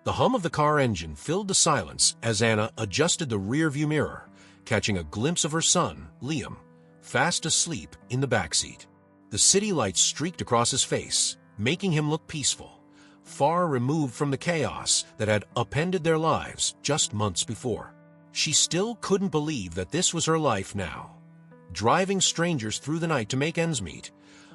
The hum of the car engine filled the silence as Anna adjusted the rearview mirror, catching a glimpse of her son, Liam, fast asleep in the backseat. The city lights streaked across his face, making him look peaceful, far removed from the chaos that had upended their lives just months before. She still couldn't believe that this was her life now, driving strangers through the night to make ends meet,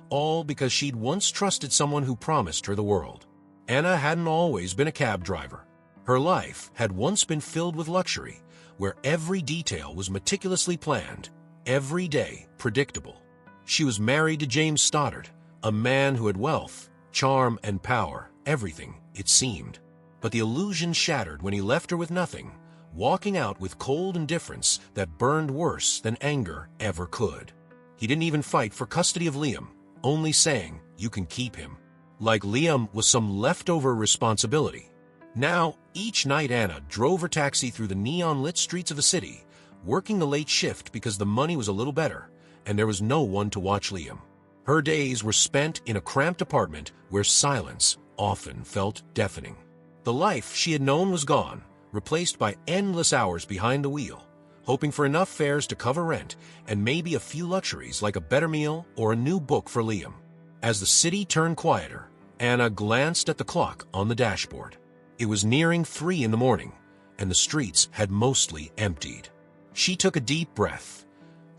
all because she'd once trusted someone who promised her the world. Anna hadn't always been a cab driver. Her life had once been filled with luxury, where every detail was meticulously planned, every day predictable. She was married to James Stoddard, a man who had wealth, charm, and power, everything, it seemed. But the illusion shattered when he left her with nothing, walking out with cold indifference that burned worse than anger ever could. He didn't even fight for custody of Liam, only saying, "You can keep him." Like Liam was some leftover responsibility. Now, each night Anna drove her taxi through the neon-lit streets of the city, working the late shift because the money was a little better, and there was no one to watch Liam. Her days were spent in a cramped apartment where silence often felt deafening. The life she had known was gone, replaced by endless hours behind the wheel, hoping for enough fares to cover rent and maybe a few luxuries like a better meal or a new book for Liam. As the city turned quieter, Anna glanced at the clock on the dashboard. It was nearing 3 in the morning, and the streets had mostly emptied. She took a deep breath,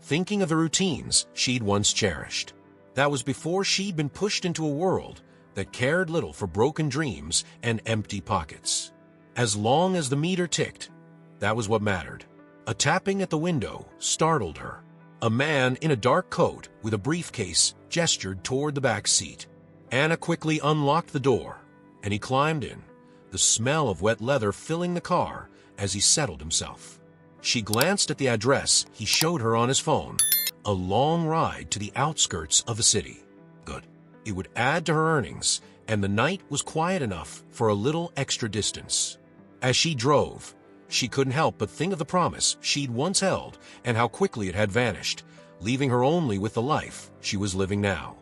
thinking of the routines she'd once cherished. That was before she'd been pushed into a world that cared little for broken dreams and empty pockets. As long as the meter ticked, that was what mattered. A tapping at the window startled her. A man in a dark coat with a briefcase gestured toward the back seat. Anna quickly unlocked the door, and he climbed in, the smell of wet leather filling the car as he settled himself. She glanced at the address he showed her on his phone, a long ride to the outskirts of the city. Good. It would add to her earnings, and the night was quiet enough for a little extra distance. As she drove, she couldn't help but think of the promise she'd once held and how quickly it had vanished, leaving her only with the life she was living now.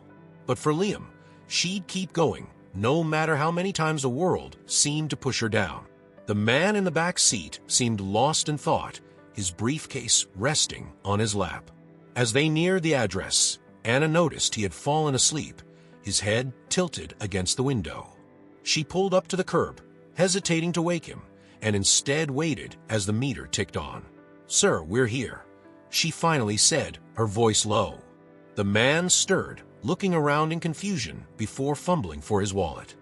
But for Liam, she'd keep going, no matter how many times the world seemed to push her down. The man in the back seat seemed lost in thought, his briefcase resting on his lap. As they neared the address, Anna noticed he had fallen asleep, his head tilted against the window. She pulled up to the curb, hesitating to wake him, and instead waited as the meter ticked on. "Sir, we're here," she finally said, her voice low. The man stirred, looking around in confusion before fumbling for his wallet.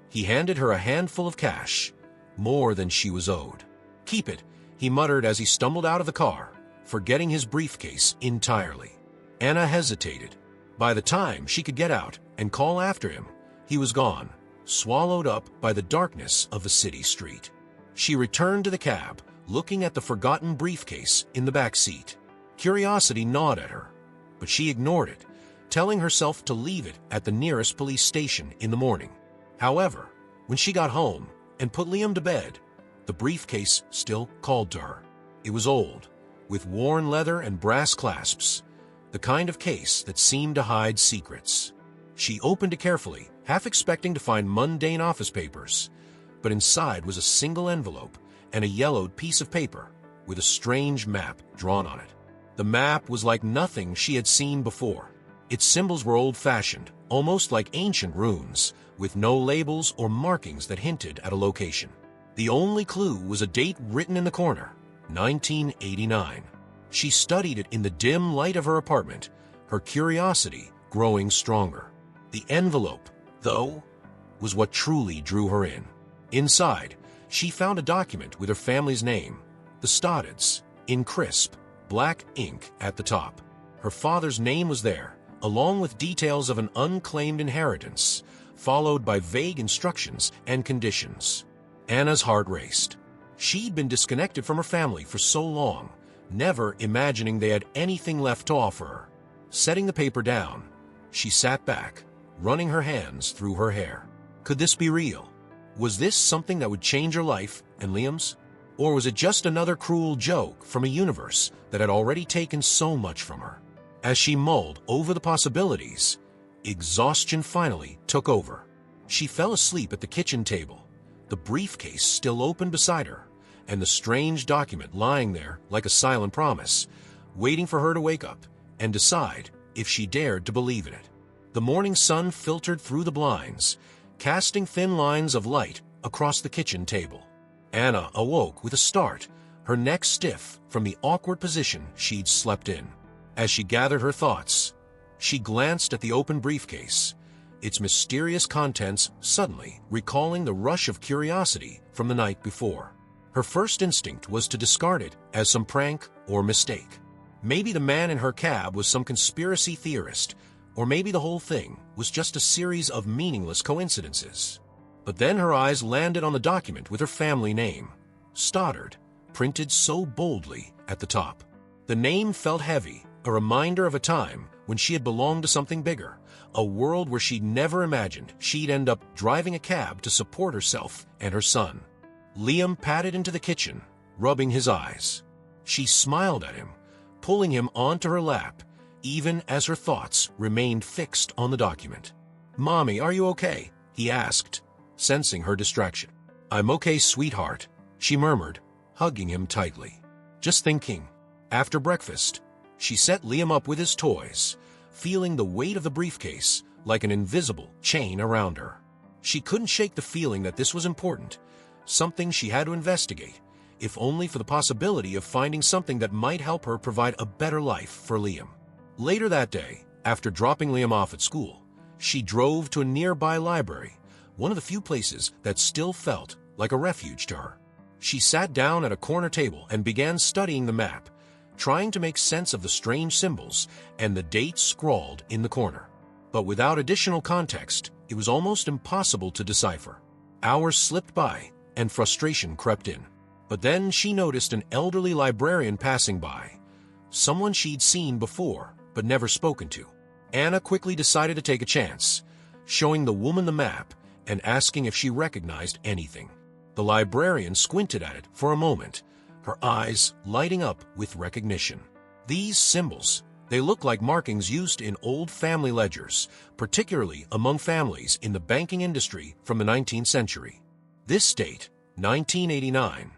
He handed her a handful of cash, more than she was owed. "Keep it," he muttered as he stumbled out of the car, forgetting his briefcase entirely. Anna hesitated. By the time she could get out and call after him, he was gone, swallowed up by the darkness of the city street. She returned to the cab, looking at the forgotten briefcase in the back seat. Curiosity gnawed at her, but she ignored it, telling herself to leave it at the nearest police station in the morning. However, when she got home and put Liam to bed, the briefcase still called to her. It was old, with worn leather and brass clasps, the kind of case that seemed to hide secrets. She opened it carefully, half expecting to find mundane office papers, but inside was a single envelope and a yellowed piece of paper with a strange map drawn on it. The map was like nothing she had seen before. Its symbols were old-fashioned, almost like ancient runes, with no labels or markings that hinted at a location. The only clue was a date written in the corner, 1989. She studied it in the dim light of her apartment, her curiosity growing stronger. The envelope, though, was what truly drew her in. Inside, she found a document with her family's name, the Stoddards, in crisp, black ink at the top. Her father's name was there, along with details of an unclaimed inheritance, followed by vague instructions and conditions. Anna's heart raced. She'd been disconnected from her family for so long, never imagining they had anything left to offer her. Setting the paper down, she sat back, running her hands through her hair. Could this be real? Was this something that would change her life and Liam's? Or was it just another cruel joke from a universe that had already taken so much from her? As she mulled over the possibilities, exhaustion finally took over. She fell asleep at the kitchen table, the briefcase still open beside her, and the strange document lying there like a silent promise, waiting for her to wake up and decide if she dared to believe in it. The morning sun filtered through the blinds, casting thin lines of light across the kitchen table. Anna awoke with a start, her neck stiff from the awkward position she'd slept in. As she gathered her thoughts, she glanced at the open briefcase, its mysterious contents suddenly recalling the rush of curiosity from the night before. Her first instinct was to discard it as some prank or mistake. Maybe the man in her cab was some conspiracy theorist, or maybe the whole thing was just a series of meaningless coincidences. But then her eyes landed on the document with her family name, Stoddard, printed so boldly at the top. The name felt heavy, a reminder of a time when she had belonged to something bigger, a world where she'd never imagined she'd end up driving a cab to support herself and her son. Liam padded into the kitchen, rubbing his eyes. She smiled at him, pulling him onto her lap, even as her thoughts remained fixed on the document. "Mommy, are you okay?" he asked, sensing her distraction. "I'm okay, sweetheart," she murmured, hugging him tightly. "Just thinking." After breakfast, she set Liam up with his toys, feeling the weight of the briefcase like an invisible chain around her. She couldn't shake the feeling that this was important, something she had to investigate, if only for the possibility of finding something that might help her provide a better life for Liam. Later that day, after dropping Liam off at school, she drove to a nearby library, one of the few places that still felt like a refuge to her. She sat down at a corner table and began studying the map, trying to make sense of the strange symbols and the dates scrawled in the corner. But without additional context, it was almost impossible to decipher. Hours slipped by, and frustration crept in. But then she noticed an elderly librarian passing by, someone she'd seen before but never spoken to. Anna quickly decided to take a chance, showing the woman the map and asking if she recognized anything. The librarian squinted at it for a moment, her eyes lighting up with recognition. These symbols, they look like markings used in old family ledgers, particularly among families in the banking industry from the 19th century. This date, 1989,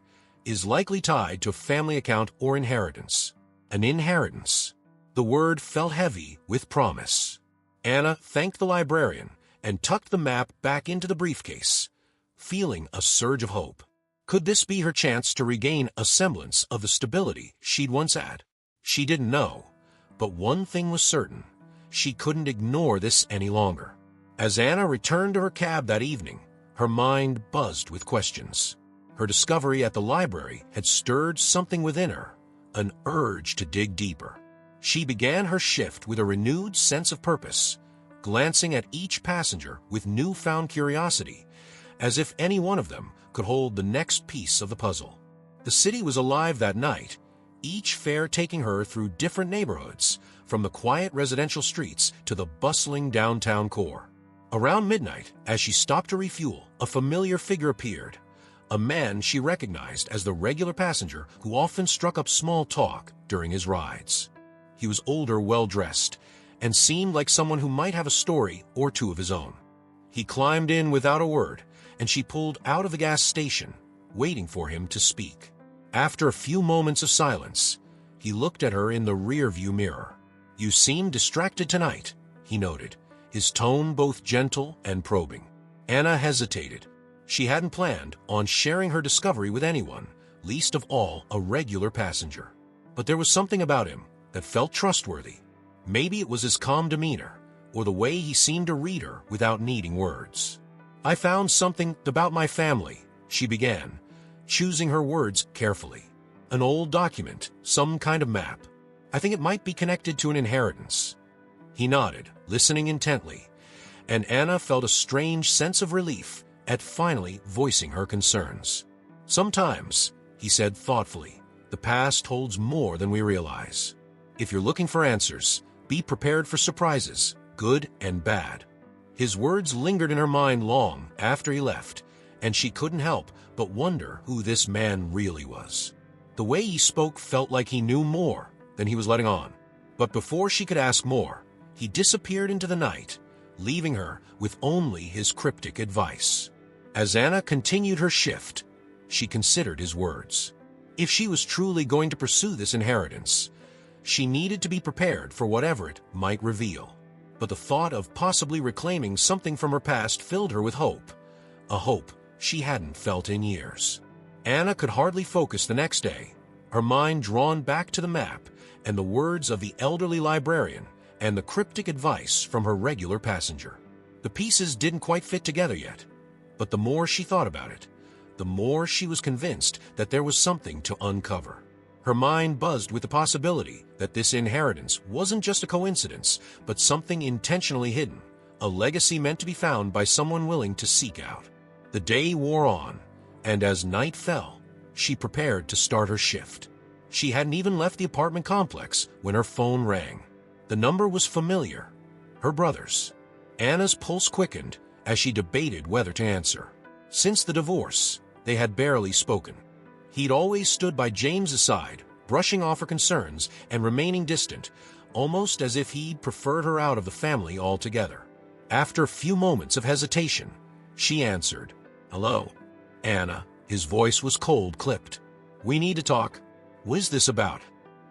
is likely tied to a family account or inheritance. An inheritance. The word felt heavy with promise. Anna thanked the librarian and tucked the map back into the briefcase, feeling a surge of hope. Could this be her chance to regain a semblance of the stability she'd once had? She didn't know, but one thing was certain: she couldn't ignore this any longer. As Anna returned to her cab that evening, her mind buzzed with questions. Her discovery at the library had stirred something within her, an urge to dig deeper. She began her shift with a renewed sense of purpose, glancing at each passenger with newfound curiosity, as if any one of them could hold the next piece of the puzzle. The city was alive that night, each fare taking her through different neighborhoods, from the quiet residential streets to the bustling downtown core. Around midnight, as she stopped to refuel, a familiar figure appeared, a man she recognized as the regular passenger who often struck up small talk during his rides. He was older, well-dressed, and seemed like someone who might have a story or two of his own. He climbed in without a word, and she pulled out of the gas station, waiting for him to speak. After a few moments of silence, he looked at her in the rearview mirror. "You seem distracted tonight," he noted, his tone both gentle and probing. Anna hesitated. She hadn't planned on sharing her discovery with anyone, least of all a regular passenger. But there was something about him that felt trustworthy. Maybe it was his calm demeanor, or the way he seemed to read her without needing words. "I found something about my family," she began, choosing her words carefully. "An old document, some kind of map. I think it might be connected to an inheritance." He nodded, listening intently, and Anna felt a strange sense of relief at finally voicing her concerns. "Sometimes," he said thoughtfully, "the past holds more than we realize. If you're looking for answers, be prepared for surprises, good and bad." His words lingered in her mind long after he left, and she couldn't help but wonder who this man really was. The way he spoke felt like he knew more than he was letting on. But before she could ask more, he disappeared into the night, leaving her with only his cryptic advice. As Anna continued her shift, she considered his words. If she was truly going to pursue this inheritance, she needed to be prepared for whatever it might reveal. But the thought of possibly reclaiming something from her past filled her with hope, a hope she hadn't felt in years. Anna could hardly focus the next day, her mind drawn back to the map and the words of the elderly librarian and the cryptic advice from her regular passenger. The pieces didn't quite fit together yet, but the more she thought about it, the more she was convinced that there was something to uncover. Her mind buzzed with the possibility that this inheritance wasn't just a coincidence, but something intentionally hidden, a legacy meant to be found by someone willing to seek out. The day wore on, and as night fell, she prepared to start her shift. She hadn't even left the apartment complex when her phone rang. The number was familiar, her brother's. Anna's pulse quickened as she debated whether to answer. Since the divorce, they had barely spoken. He'd always stood by James's side, brushing off her concerns and remaining distant, almost as if he'd preferred her out of the family altogether. After a few moments of hesitation, she answered, "Hello, Anna." His voice was cold-clipped. "We need to talk. What's this about?"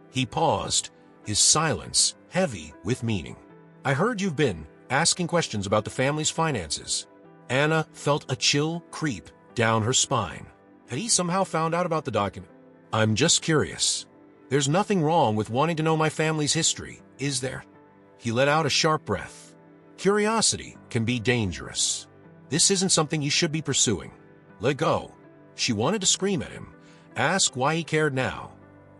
He paused, his silence heavy with meaning. "I heard you've been asking questions about the family's finances." Anna felt a chill creep down her spine. Had he somehow found out about the document? "I'm just curious. There's nothing wrong with wanting to know my family's history, is there?" He let out a sharp breath. "Curiosity can be dangerous. This isn't something you should be pursuing. Let go." She wanted to scream at him, ask why he cared now,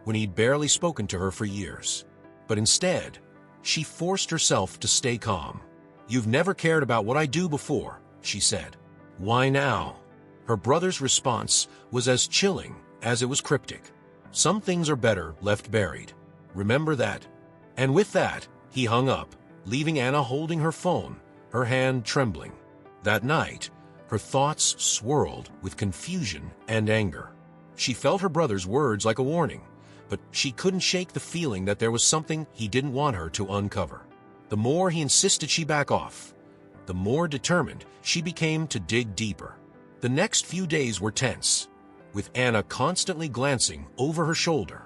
when he'd barely spoken to her for years. But instead, she forced herself to stay calm. "You've never cared about what I do before," she said. "Why now?" Her brother's response was as chilling as it was cryptic. "Some things are better left buried. Remember that." And with that, he hung up, leaving Anna holding her phone, her hand trembling. That night, her thoughts swirled with confusion and anger. She felt her brother's words like a warning, but she couldn't shake the feeling that there was something he didn't want her to uncover. The more he insisted she back off, the more determined she became to dig deeper. The next few days were tense, with Anna constantly glancing over her shoulder,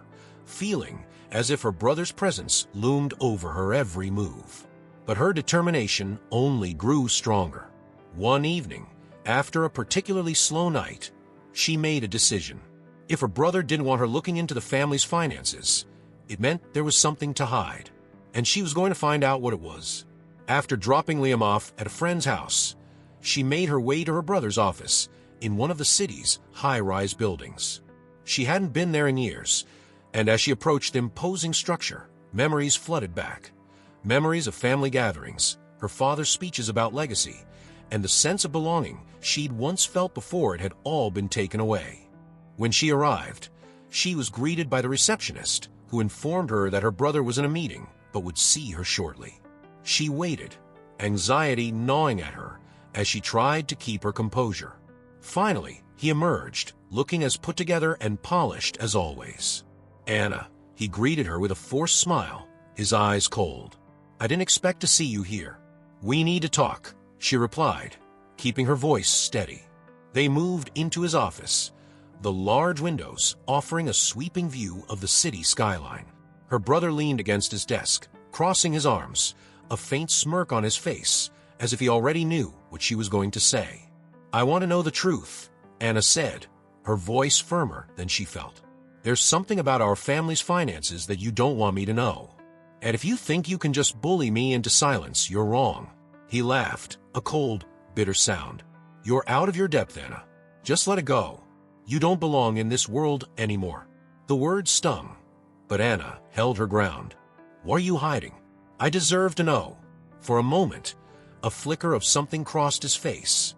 feeling as if her brother's presence loomed over her every move. But her determination only grew stronger. One evening, after a particularly slow night, she made a decision. If her brother didn't want her looking into the family's finances, it meant there was something to hide, and she was going to find out what it was. After dropping Liam off at a friend's house, she made her way to her brother's office in one of the city's high-rise buildings. She hadn't been there in years, and as she approached the imposing structure, memories flooded back. Memories of family gatherings, her father's speeches about legacy, and the sense of belonging she'd once felt before it had all been taken away. When she arrived, she was greeted by the receptionist, who informed her that her brother was in a meeting but would see her shortly. She waited, anxiety gnawing at her as she tried to keep her composure. Finally, he emerged, looking as put together and polished as always. "Anna," he greeted her with a forced smile, his eyes cold. "I didn't expect to see you here." "We need to talk," she replied, keeping her voice steady. They moved into his office, the large windows offering a sweeping view of the city skyline. Her brother leaned against his desk, crossing his arms, a faint smirk on his face, as if he already knew what she was going to say. "I want to know the truth," Anna said, her voice firmer than she felt. "There's something about our family's finances that you don't want me to know. And if you think you can just bully me into silence, you're wrong." He laughed, a cold, bitter sound. "You're out of your depth, Anna. Just let it go. You don't belong in this world anymore." The words stung, but Anna held her ground. "What are you hiding? I deserve to know." For a moment, a flicker of something crossed his face.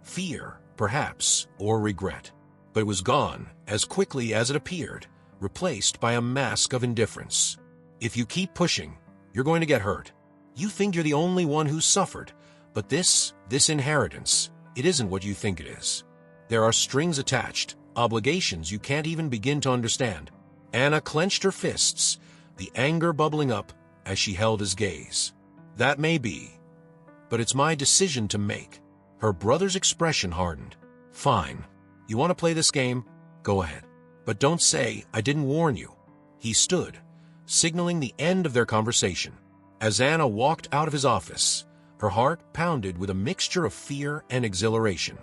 Fear, perhaps, or regret. But it was gone as quickly as it appeared, replaced by a mask of indifference. "If you keep pushing, you're going to get hurt. You think you're the only one who's suffered, but this inheritance, it isn't what you think it is. There are strings attached, obligations you can't even begin to understand." Anna clenched her fists, the anger bubbling up as she held his gaze. "That may be, but it's my decision to make." Her brother's expression hardened. Fine. You want to play this game? Go ahead. But don't say I didn't warn you. He stood, signaling the end of their conversation. As Anna walked out of his office, her heart pounded with a mixture of fear and exhilaration.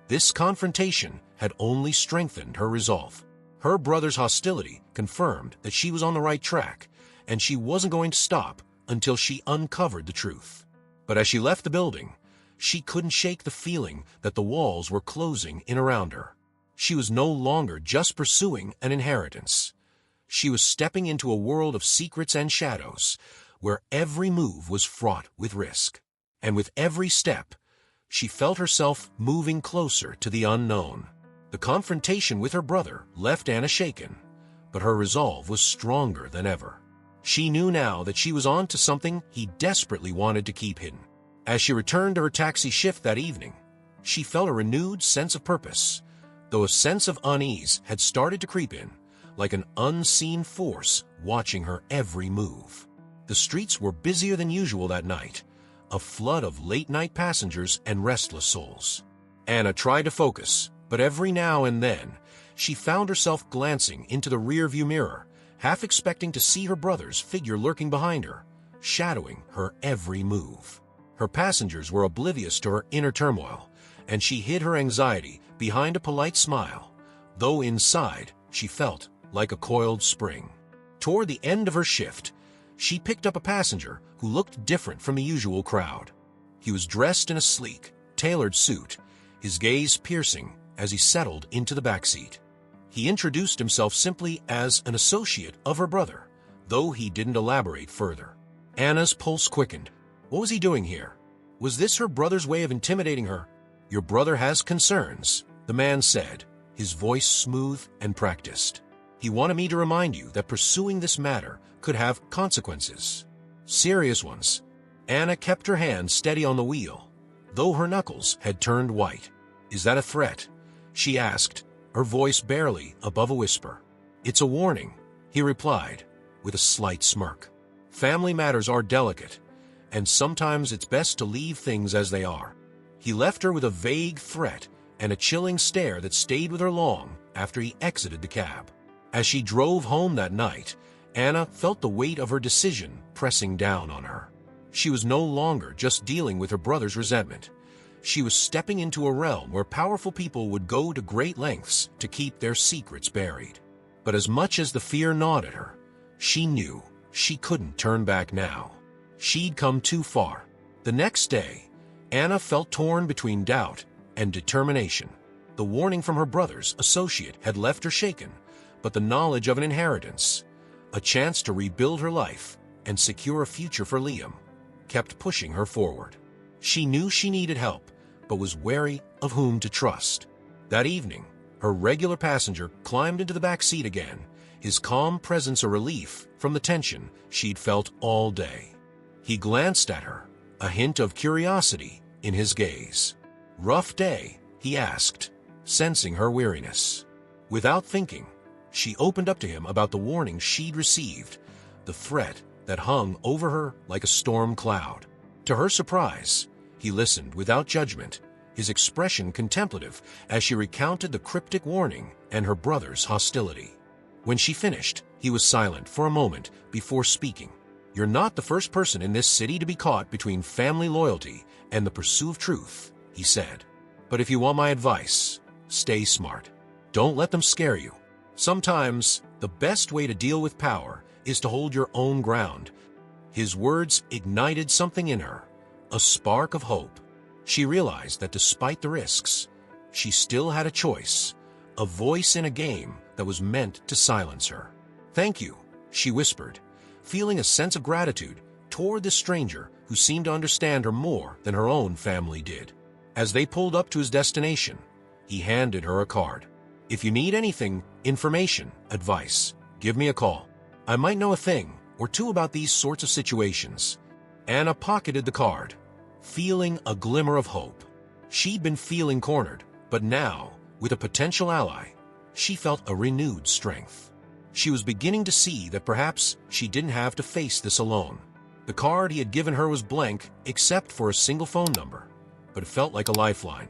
This confrontation had only strengthened her resolve. Her brother's hostility confirmed that she was on the right track, and she wasn't going to stop until she uncovered the truth. But as she left the building, she couldn't shake the feeling that the walls were closing in around her. She was no longer just pursuing an inheritance. She was stepping into a world of secrets and shadows, where every move was fraught with risk. And with every step, she felt herself moving closer to the unknown. The confrontation with her brother left Anna shaken, but her resolve was stronger than ever. She knew now that she was on to something he desperately wanted to keep hidden. As she returned to her taxi shift that evening, she felt a renewed sense of purpose, though a sense of unease had started to creep in, like an unseen force watching her every move. The streets were busier than usual that night, a flood of late-night passengers and restless souls. Anna tried to focus, but every now and then, she found herself glancing into the rearview mirror, half expecting to see her brother's figure lurking behind her, shadowing her every move. Her passengers were oblivious to her inner turmoil, and she hid her anxiety behind a polite smile, though inside she felt like a coiled spring. Toward the end of her shift, she picked up a passenger who looked different from the usual crowd. He was dressed in a sleek, tailored suit, his gaze piercing as he settled into the backseat. He introduced himself simply as an associate of her brother, though he didn't elaborate further. Anna's pulse quickened. What was he doing here? Was this her brother's way of intimidating her? Your brother has concerns, the man said, his voice smooth and practiced. He wanted me to remind you that pursuing this matter could have consequences. Serious ones. Anna kept her hand steady on the wheel, though her knuckles had turned white. Is that a threat? She asked, her voice barely above a whisper. It's a warning, he replied, with a slight smirk. Family matters are delicate, and sometimes it's best to leave things as they are. He left her with a vague threat and a chilling stare that stayed with her long after he exited the cab. As she drove home that night, Anna felt the weight of her decision pressing down on her. She was no longer just dealing with her brother's resentment. She was stepping into a realm where powerful people would go to great lengths to keep their secrets buried. But as much as the fear gnawed at her, she knew she couldn't turn back now. She'd come too far. The next day, Anna felt torn between doubt and determination. The warning from her brother's associate had left her shaken, but the knowledge of an inheritance, a chance to rebuild her life and secure a future for Liam, kept pushing her forward. She knew she needed help, but was wary of whom to trust. That evening, her regular passenger climbed into the back seat again, his calm presence a relief from the tension she'd felt all day. He glanced at her, a hint of curiosity in his gaze. Rough day, he asked, sensing her weariness. Without thinking, she opened up to him about the warning she'd received, the threat that hung over her like a storm cloud. To her surprise, he listened without judgment, his expression contemplative as she recounted the cryptic warning and her brother's hostility. When she finished, he was silent for a moment before speaking. You're not the first person in this city to be caught between family loyalty and the pursuit of truth, he said. But if you want my advice, stay smart. Don't let them scare you. Sometimes, the best way to deal with power is to hold your own ground. His words ignited something in her, a spark of hope. She realized that despite the risks, she still had a choice, a voice in a game that was meant to silence her. Thank you, she whispered, feeling a sense of gratitude toward this stranger who seemed to understand her more than her own family did. As they pulled up to his destination, he handed her a card. If you need anything, information, advice, give me a call. I might know a thing or two about these sorts of situations. Anna pocketed the card, feeling a glimmer of hope. She'd been feeling cornered, but now, with a potential ally, she felt a renewed strength. She was beginning to see that perhaps she didn't have to face this alone. The card he had given her was blank except for a single phone number, but it felt like a lifeline.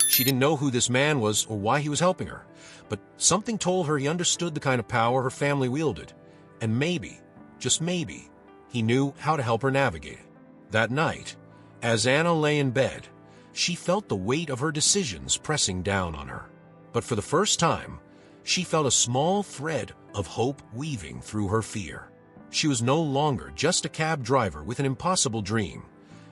She didn't know who this man was or why he was helping her, but something told her he understood the kind of power her family wielded, and maybe, just maybe, he knew how to help her navigate it. That night, as Anna lay in bed, she felt the weight of her decisions pressing down on her. But for the first time, she felt a small thread of hope weaving through her fear. She was no longer just a cab driver with an impossible dream.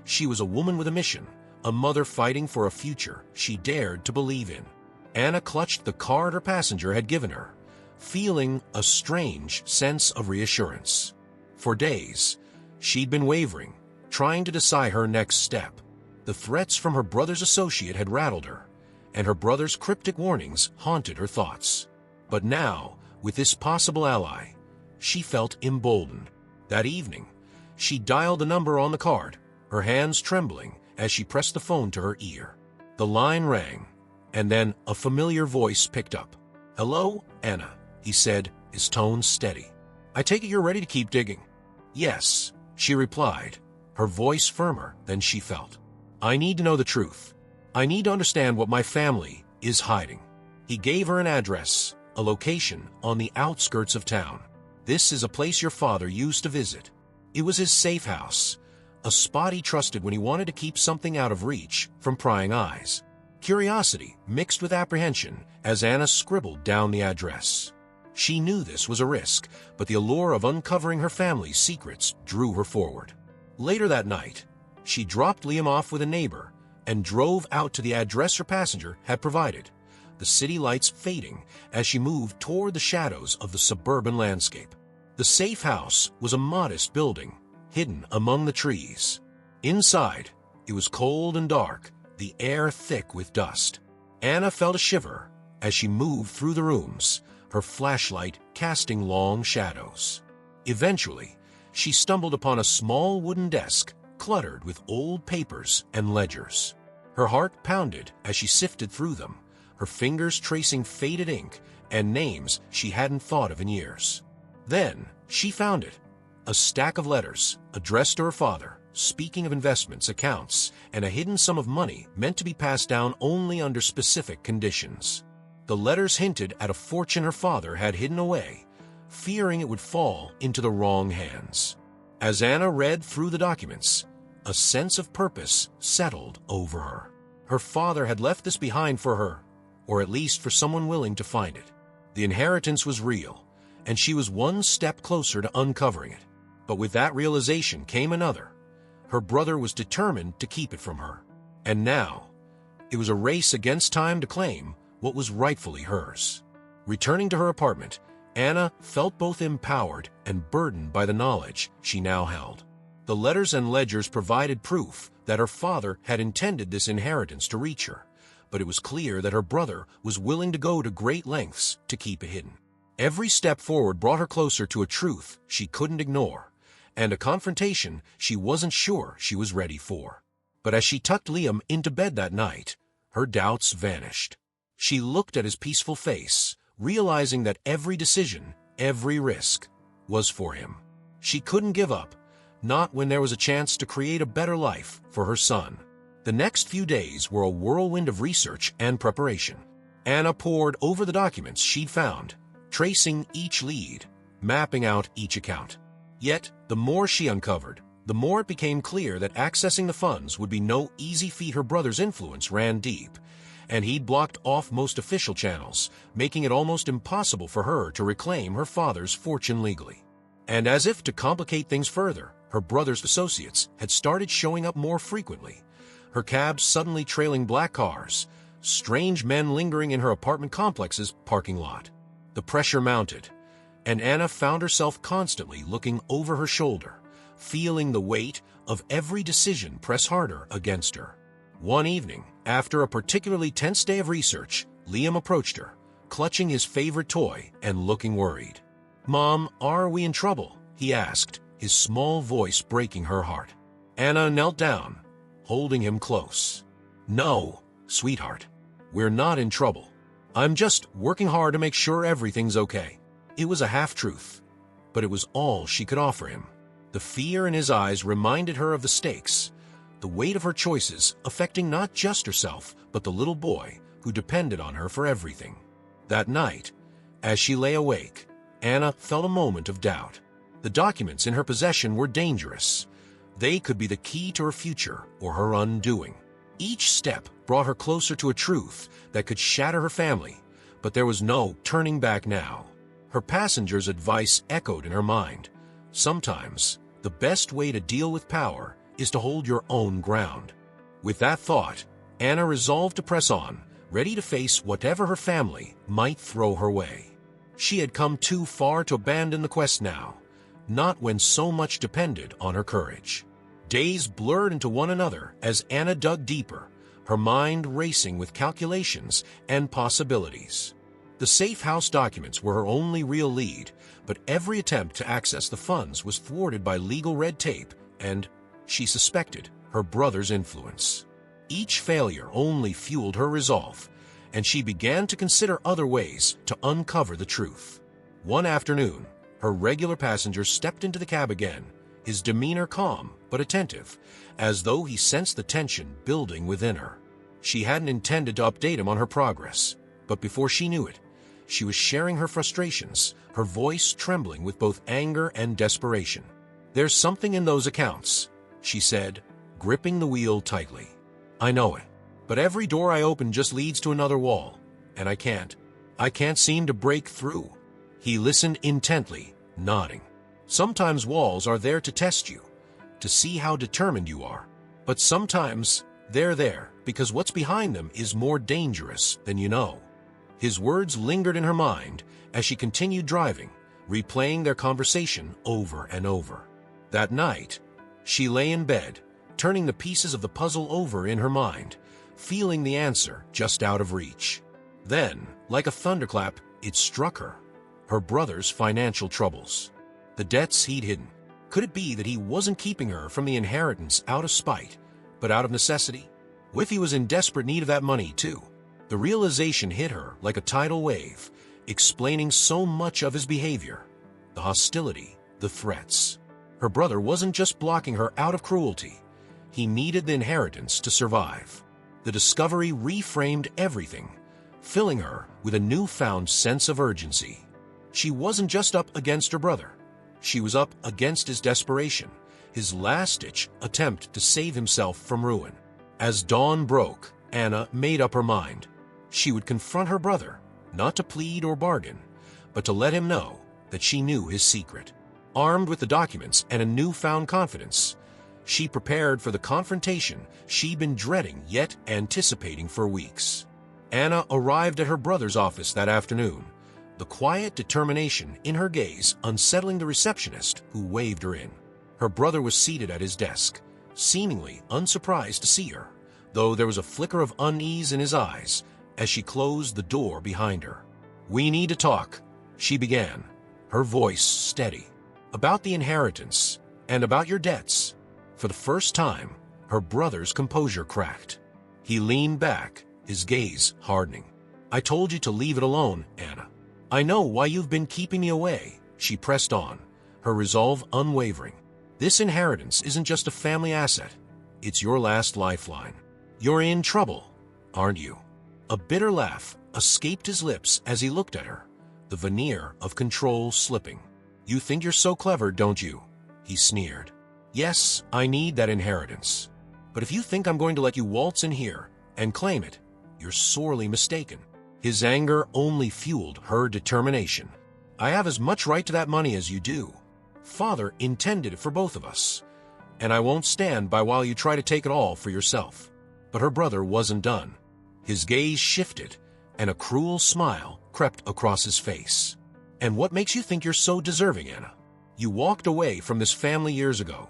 She was a woman with a mission, a mother fighting for a future she dared to believe in. Anna clutched the card her passenger had given her, feeling a strange sense of reassurance. For days, she'd been wavering, trying to decide her next step. The threats from her brother's associate had rattled her, and her brother's cryptic warnings haunted her thoughts. But now, with this possible ally, she felt emboldened. That evening, she dialed the number on the card, her hands trembling as she pressed the phone to her ear. The line rang, and then a familiar voice picked up. "Hello, Anna," he said, his tone steady. "I take it you're ready to keep digging." "Yes," she replied, her voice firmer than she felt. "I need to know the truth. I need to understand what my family is hiding." He gave her an address, a location on the outskirts of town. "This is a place your father used to visit." It was his safe house, a spot he trusted when he wanted to keep something out of reach from prying eyes. Curiosity mixed with apprehension as Anna scribbled down the address. She knew this was a risk, but the allure of uncovering her family's secrets drew her forward. Later that night, she dropped Liam off with a neighbor and drove out to the address her passenger had provided, the city lights fading as she moved toward the shadows of the suburban landscape. The safe house was a modest building, hidden among the trees. Inside, it was cold and dark, the air thick with dust. Anna felt a shiver as she moved through the rooms, her flashlight casting long shadows. Eventually, she stumbled upon a small wooden desk cluttered with old papers and ledgers. Her heart pounded as she sifted through them, her fingers tracing faded ink and names she hadn't thought of in years. Then she found it, a stack of letters addressed to her father, speaking of investments, accounts, and a hidden sum of money meant to be passed down only under specific conditions. The letters hinted at a fortune her father had hidden away, fearing it would fall into the wrong hands. As Anna read through the documents, a sense of purpose settled over her. Her father had left this behind for her, or at least for someone willing to find it. The inheritance was real, and she was one step closer to uncovering it. But with that realization came another. Her brother was determined to keep it from her. And now, it was a race against time to claim what was rightfully hers. Returning to her apartment, Anna felt both empowered and burdened by the knowledge she now held. The letters and ledgers provided proof that her father had intended this inheritance to reach her, but it was clear that her brother was willing to go to great lengths to keep it hidden. Every step forward brought her closer to a truth she couldn't ignore, and a confrontation she wasn't sure she was ready for. But as she tucked Liam into bed that night, her doubts vanished. She looked at his peaceful face, realizing that every decision, every risk, was for him. She couldn't give up, not when there was a chance to create a better life for her son. The next few days were a whirlwind of research and preparation. Anna pored over the documents she'd found, tracing each lead, mapping out each account. Yet, the more she uncovered, the more it became clear that accessing the funds would be no easy feat. Her brother's influence ran deep, and he'd blocked off most official channels, making it almost impossible for her to reclaim her father's fortune legally. And as if to complicate things further, her brother's associates had started showing up more frequently, her cabs suddenly trailing black cars, strange men lingering in her apartment complex's parking lot. The pressure mounted, and Anna found herself constantly looking over her shoulder, feeling the weight of every decision press harder against her. One evening, after a particularly tense day of research, Liam approached her, clutching his favorite toy and looking worried. "Mom, are we in trouble?" he asked, his small voice breaking her heart. Anna knelt down, holding him close. "No, sweetheart, we're not in trouble. I'm just working hard to make sure everything's okay." It was a half-truth, but it was all she could offer him. The fear in his eyes reminded her of the stakes, the weight of her choices affecting not just herself, but the little boy who depended on her for everything. That night, as she lay awake, Anna felt a moment of doubt. The documents in her possession were dangerous. They could be the key to her future or her undoing. Each step brought her closer to a truth that could shatter her family, but there was no turning back now. Her passenger's advice echoed in her mind. Sometimes, the best way to deal with power is to hold your own ground. With that thought, Anna resolved to press on, ready to face whatever her family might throw her way. She had come too far to abandon the quest now, not when so much depended on her courage. Days blurred into one another as Anna dug deeper, her mind racing with calculations and possibilities. The safe house documents were her only real lead, but every attempt to access the funds was thwarted by legal red tape and, she suspected, her brother's influence. Each failure only fueled her resolve, and she began to consider other ways to uncover the truth. One afternoon, her regular passenger stepped into the cab again, his demeanor calm but attentive, as though he sensed the tension building within her. She hadn't intended to update him on her progress, but before she knew it, she was sharing her frustrations, her voice trembling with both anger and desperation. "There's something in those accounts," she said, gripping the wheel tightly. "I know it, but every door I open just leads to another wall, and I can't seem to break through." He listened intently, nodding. "Sometimes walls are there to test you, to see how determined you are. But sometimes they're there because what's behind them is more dangerous than you know." His words lingered in her mind as she continued driving, replaying their conversation over and over. That night, she lay in bed, turning the pieces of the puzzle over in her mind, feeling the answer just out of reach. Then, like a thunderclap, it struck her. Her brother's financial troubles. The debts he'd hidden. Could it be that he wasn't keeping her from the inheritance out of spite, but out of necessity? What if he was in desperate need of that money, too? The realization hit her like a tidal wave, explaining so much of his behavior. The hostility, the threats. Her brother wasn't just blocking her out of cruelty. He needed the inheritance to survive. The discovery reframed everything, filling her with a newfound sense of urgency. She wasn't just up against her brother. She was up against his desperation, his last-ditch attempt to save himself from ruin. As dawn broke, Anna made up her mind. She would confront her brother, not to plead or bargain, but to let him know that she knew his secret. Armed with the documents and a newfound confidence, she prepared for the confrontation she'd been dreading yet anticipating for weeks. Anna arrived at her brother's office that afternoon, the quiet determination in her gaze unsettling the receptionist who waved her in. Her brother was seated at his desk, seemingly unsurprised to see her, though there was a flicker of unease in his eyes as she closed the door behind her. "We need to talk," she began, her voice steady. "About the inheritance and about your debts." For the first time, her brother's composure cracked. He leaned back, his gaze hardening. "I told you to leave it alone, Anna. I know why you've been keeping me away," she pressed on, her resolve unwavering. "This inheritance isn't just a family asset. It's your last lifeline. You're in trouble, aren't you?" A bitter laugh escaped his lips as he looked at her, the veneer of control slipping. "You think you're so clever, don't you?" he sneered. "Yes, I need that inheritance. But if you think I'm going to let you waltz in here and claim it, you're sorely mistaken." His anger only fueled her determination. "I have as much right to that money as you do. Father intended it for both of us, and I won't stand by while you try to take it all for yourself." But her brother wasn't done. His gaze shifted, and a cruel smile crept across his face. "And what makes you think you're so deserving, Anna? You walked away from this family years ago,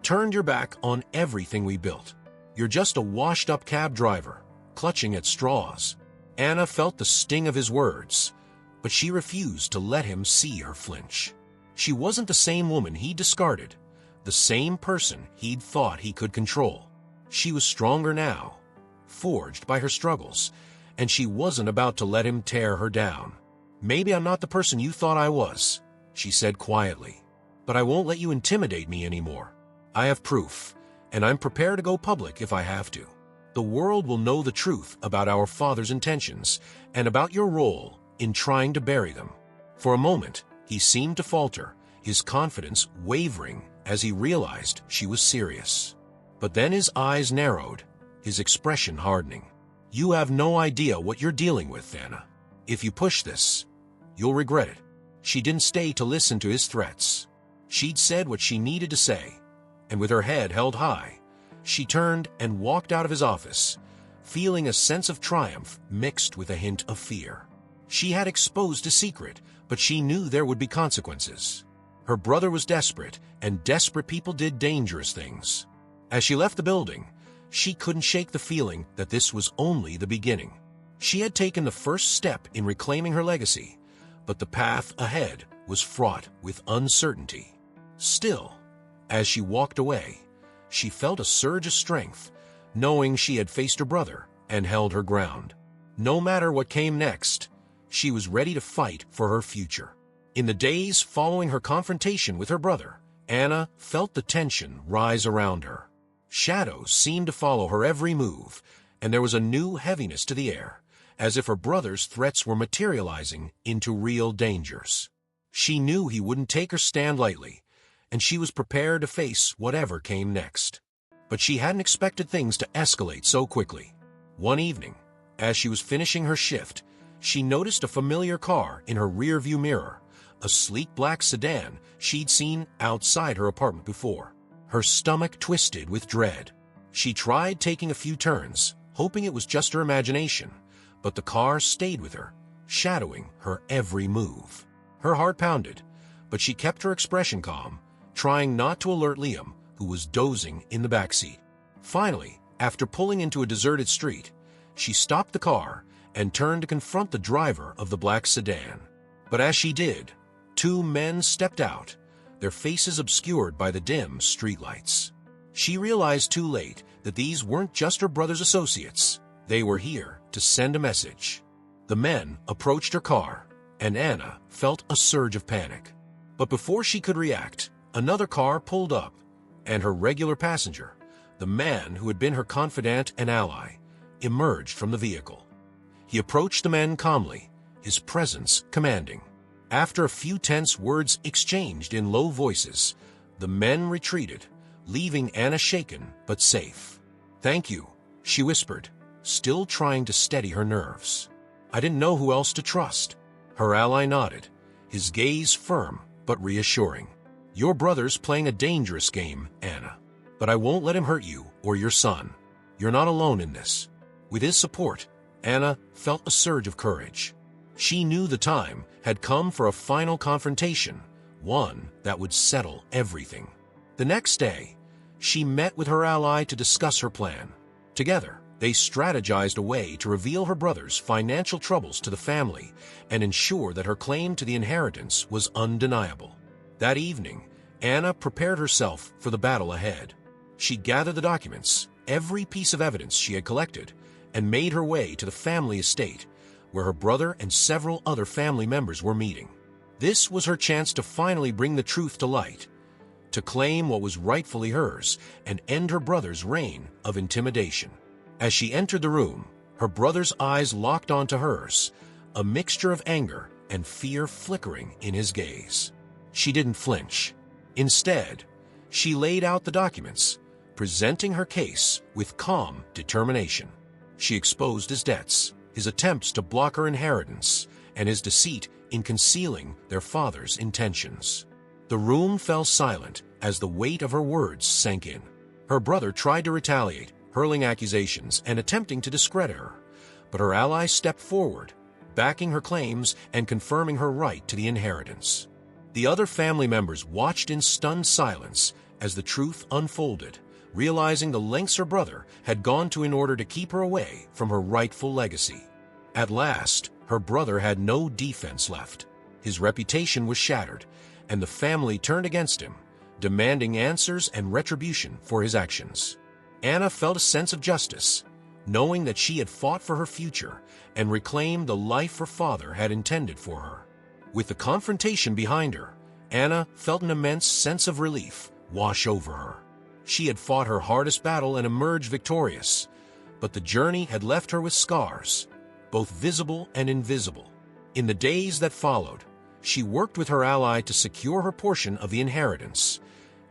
turned your back on everything we built. You're just a washed-up cab driver, clutching at straws." Anna felt the sting of his words, but she refused to let him see her flinch. She wasn't the same woman he'd discarded, the same person he'd thought he could control. She was stronger now, forged by her struggles, and she wasn't about to let him tear her down. "Maybe I'm not the person you thought I was," she said quietly, "but I won't let you intimidate me anymore. I have proof, and I'm prepared to go public if I have to. The world will know the truth about our father's intentions and about your role in trying to bury them." For a moment, he seemed to falter, his confidence wavering as he realized she was serious. But then his eyes narrowed, his expression hardening. "You have no idea what you're dealing with, Anna. If you push this, you'll regret it." She didn't stay to listen to his threats. She'd said what she needed to say, and with her head held high, she turned and walked out of his office, feeling a sense of triumph mixed with a hint of fear. She had exposed a secret, but she knew there would be consequences. Her brother was desperate, and desperate people did dangerous things. As she left the building, she couldn't shake the feeling that this was only the beginning. She had taken the first step in reclaiming her legacy, but the path ahead was fraught with uncertainty. Still, as she walked away, she felt a surge of strength, knowing she had faced her brother and held her ground. No matter what came next, she was ready to fight for her future. In the days following her confrontation with her brother, Anna felt the tension rise around her. Shadows seemed to follow her every move, and there was a new heaviness to the air, as if her brother's threats were materializing into real dangers. She knew he wouldn't take her stand lightly, and she was prepared to face whatever came next. But she hadn't expected things to escalate so quickly. One evening, as she was finishing her shift, she noticed a familiar car in her rearview mirror, a sleek black sedan she'd seen outside her apartment before. Her stomach twisted with dread. She tried taking a few turns, hoping it was just her imagination, but the car stayed with her, shadowing her every move. Her heart pounded, but she kept her expression calm, trying not to alert Liam, who was dozing in the backseat. Finally, after pulling into a deserted street, she stopped the car and turned to confront the driver of the black sedan. But as she did, two men stepped out, their faces obscured by the dim streetlights. She realized too late that these weren't just her brother's associates. They were here to send a message. The men approached her car, and Anna felt a surge of panic. But before she could react, another car pulled up, and her regular passenger, the man who had been her confidant and ally, emerged from the vehicle. He approached the men calmly, his presence commanding. After a few tense words exchanged in low voices, the men retreated, leaving Anna shaken but safe. "Thank you," she whispered, still trying to steady her nerves. "I didn't know who else to trust." Her ally nodded, his gaze firm but reassuring. "Your brother's playing a dangerous game, Anna, but I won't let him hurt you or your son. You're not alone in this." With his support, Anna felt a surge of courage. She knew the time had come for a final confrontation, one that would settle everything. The next day, she met with her ally to discuss her plan. Together, they strategized a way to reveal her brother's financial troubles to the family and ensure that her claim to the inheritance was undeniable. That evening, Anna prepared herself for the battle ahead. She gathered the documents, every piece of evidence she had collected, and made her way to the family estate, where her brother and several other family members were meeting. This was her chance to finally bring the truth to light, to claim what was rightfully hers and end her brother's reign of intimidation. As she entered the room, her brother's eyes locked onto hers, a mixture of anger and fear flickering in his gaze. She didn't flinch. Instead, she laid out the documents, presenting her case with calm determination. She exposed his debts, his attempts to block her inheritance, and his deceit in concealing their father's intentions. The room fell silent as the weight of her words sank in. Her brother tried to retaliate, hurling accusations and attempting to discredit her, but her ally stepped forward, backing her claims and confirming her right to the inheritance. The other family members watched in stunned silence as the truth unfolded, realizing the lengths her brother had gone to in order to keep her away from her rightful legacy. At last, her brother had no defense left. His reputation was shattered, and the family turned against him, demanding answers and retribution for his actions. Anna felt a sense of justice, knowing that she had fought for her future and reclaimed the life her father had intended for her. With the confrontation behind her, Anna felt an immense sense of relief wash over her. She had fought her hardest battle and emerged victorious, but the journey had left her with scars, both visible and invisible. In the days that followed, she worked with her ally to secure her portion of the inheritance,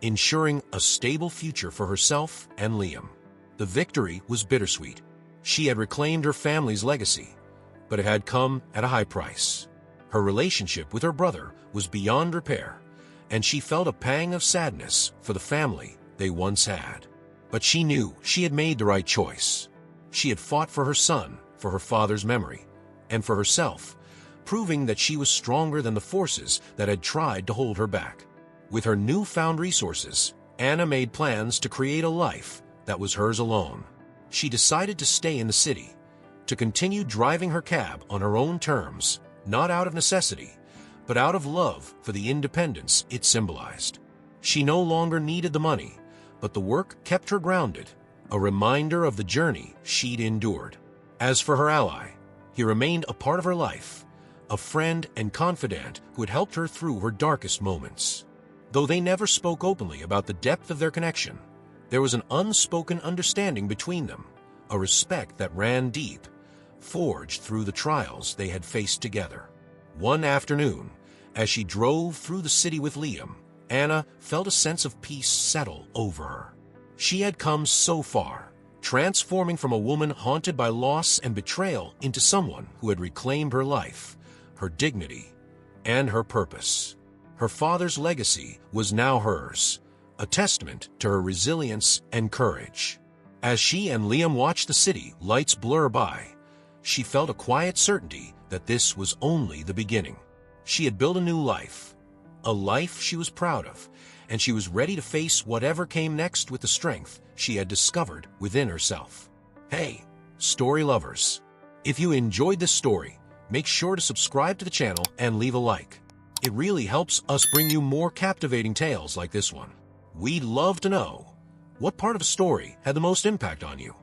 ensuring a stable future for herself and Liam. The victory was bittersweet. She had reclaimed her family's legacy, but it had come at a high price. Her relationship with her brother was beyond repair, and she felt a pang of sadness for the family they once had. But she knew she had made the right choice. She had fought for her son, for her father's memory, and for herself, proving that she was stronger than the forces that had tried to hold her back. With her newfound resources, Anna made plans to create a life that was hers alone. She decided to stay in the city, to continue driving her cab on her own terms, not out of necessity, but out of love for the independence it symbolized. She no longer needed the money, but the work kept her grounded, a reminder of the journey she'd endured. As for her ally, he remained a part of her life, a friend and confidant who had helped her through her darkest moments. Though they never spoke openly about the depth of their connection, there was an unspoken understanding between them, a respect that ran deep, forged through the trials they had faced together. One afternoon, as she drove through the city with Liam, Anna felt a sense of peace settle over her. She had come so far, transforming from a woman haunted by loss and betrayal into someone who had reclaimed her life, her dignity, and her purpose. Her father's legacy was now hers, a testament to her resilience and courage. As she and Liam watched the city lights blur by, she felt a quiet certainty that this was only the beginning. She had built a new life, a life she was proud of, and she was ready to face whatever came next with the strength she had discovered within herself. Hey, story lovers! If you enjoyed this story, make sure to subscribe to the channel and leave a like. It really helps us bring you more captivating tales like this one. We'd love to know, what part of a story had the most impact on you?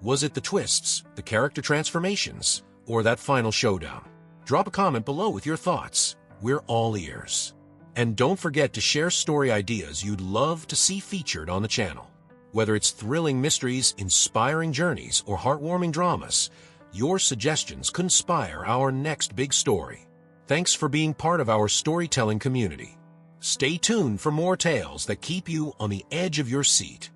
Was it the twists, the character transformations, or that final showdown? Drop a comment below with your thoughts. We're all ears. And don't forget to share story ideas you'd love to see featured on the channel. Whether it's thrilling mysteries, inspiring journeys, or heartwarming dramas, your suggestions could inspire our next big story. Thanks for being part of our storytelling community. Stay tuned for more tales that keep you on the edge of your seat.